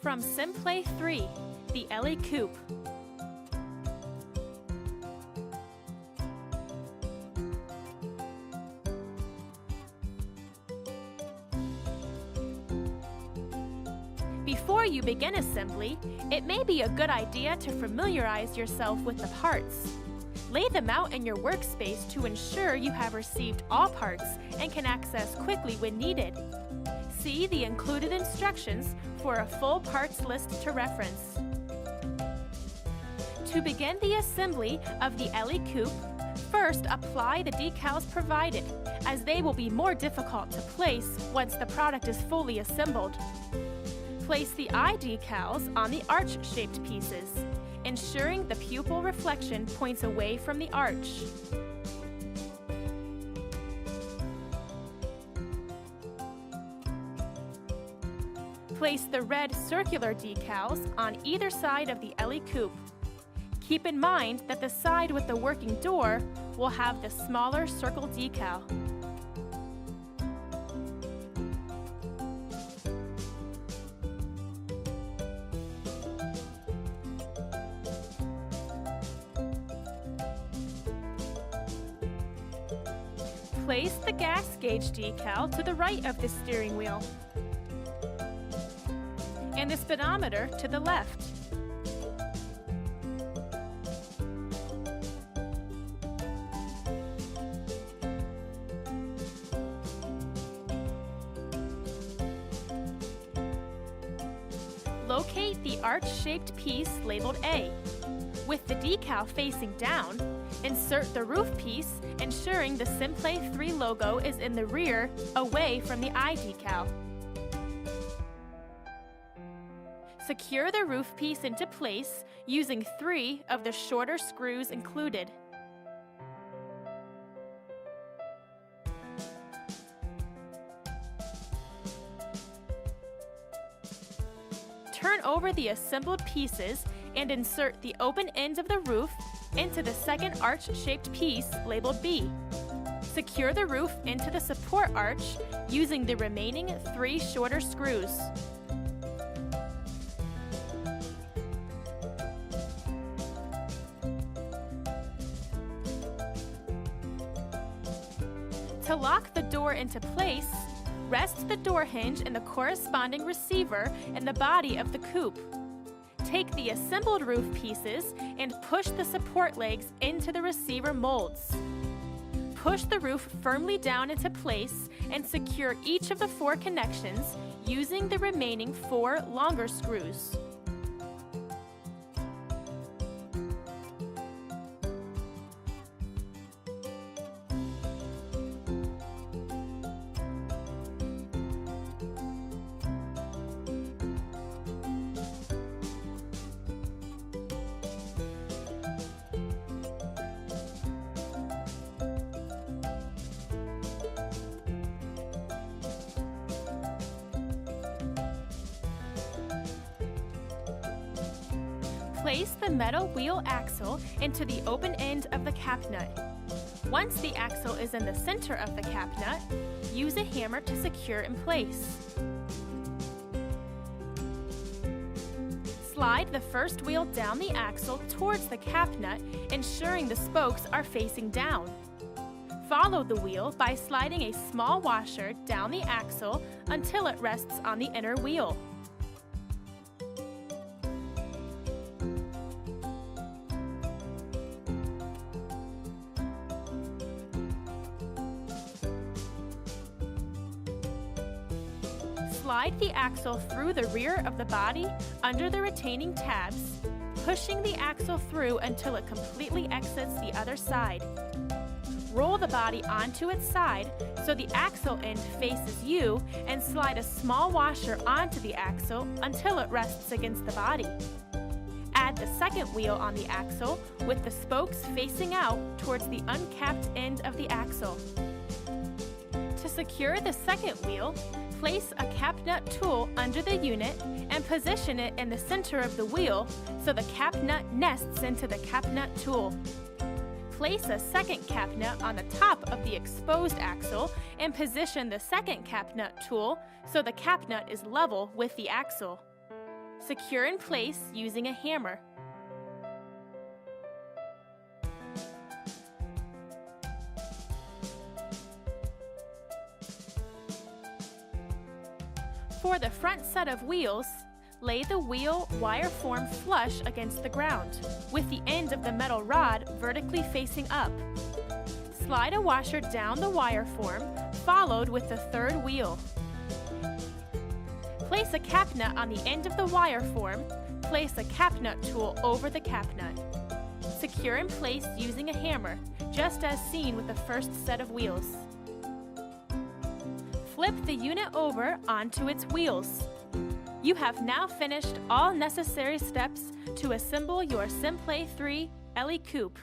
From Simplay3, the Elly Coupe. Before you begin assembly, it may be a good idea to familiarize yourself with the parts. Lay them out in your workspace to ensure you have received all parts and can access quickly when needed. See the included instructions for a full parts list to reference. To begin the assembly of the Elly Coupe, first apply the decals provided, as they will be more difficult to place once the product is fully assembled. Place the eye decals on the arch-shaped pieces, ensuring the pupil reflection points away from the arch. Place the red circular decals on either side of the Elly Coupe. Keep in mind that the side with the working door will have the smaller circle decal. Place the gas gauge decal to the right of the steering wheel and the speedometer to the left. Locate the arch-shaped piece labeled A. With the decal facing down, insert the roof piece, ensuring the Simplay3 logo is in the rear, away from the eye decal. Secure the roof piece into place using 3 of the shorter screws included. Turn over the assembled pieces and insert the open end of the roof into the second arch-shaped piece labeled B. Secure the roof into the support arch using the remaining 3 shorter screws. To lock the door into place, rest the door hinge and the corresponding receiver in the body of the coupe. Take the assembled roof pieces and push the support legs into the receiver molds. Push the roof firmly down into place and secure each of the 4 connections using the remaining 4 longer screws. Place the metal wheel axle into the open end of the cap nut. Once the axle is in the center of the cap nut, use a hammer to secure in place. Slide the first wheel down the axle towards the cap nut, ensuring the spokes are facing down. Follow the wheel by sliding a small washer down the axle until it rests on the inner wheel. Slide the axle through the rear of the body under the retaining tabs, pushing the axle through until it completely exits the other side. Roll the body onto its side so the axle end faces you and slide a small washer onto the axle until it rests against the body. Add the second wheel on the axle with the spokes facing out towards the uncapped end of the axle. To secure the second wheel, place a cap nut tool under the unit and position it in the center of the wheel so the cap nut nests into the cap nut tool. Place a second cap nut on the top of the exposed axle and position the second cap nut tool so the cap nut is level with the axle. Secure in place using a hammer. For the front set of wheels, lay the wheel wire form flush against the ground, with the end of the metal rod vertically facing up. Slide a washer down the wire form, followed with the third wheel. Place a cap nut on the end of the wire form. Place a cap nut tool over the cap nut. Secure in place using a hammer, just as seen with the first set of wheels. Flip the unit over onto its wheels. You have now finished all necessary steps to assemble your Simplay 3 Elly Coupe.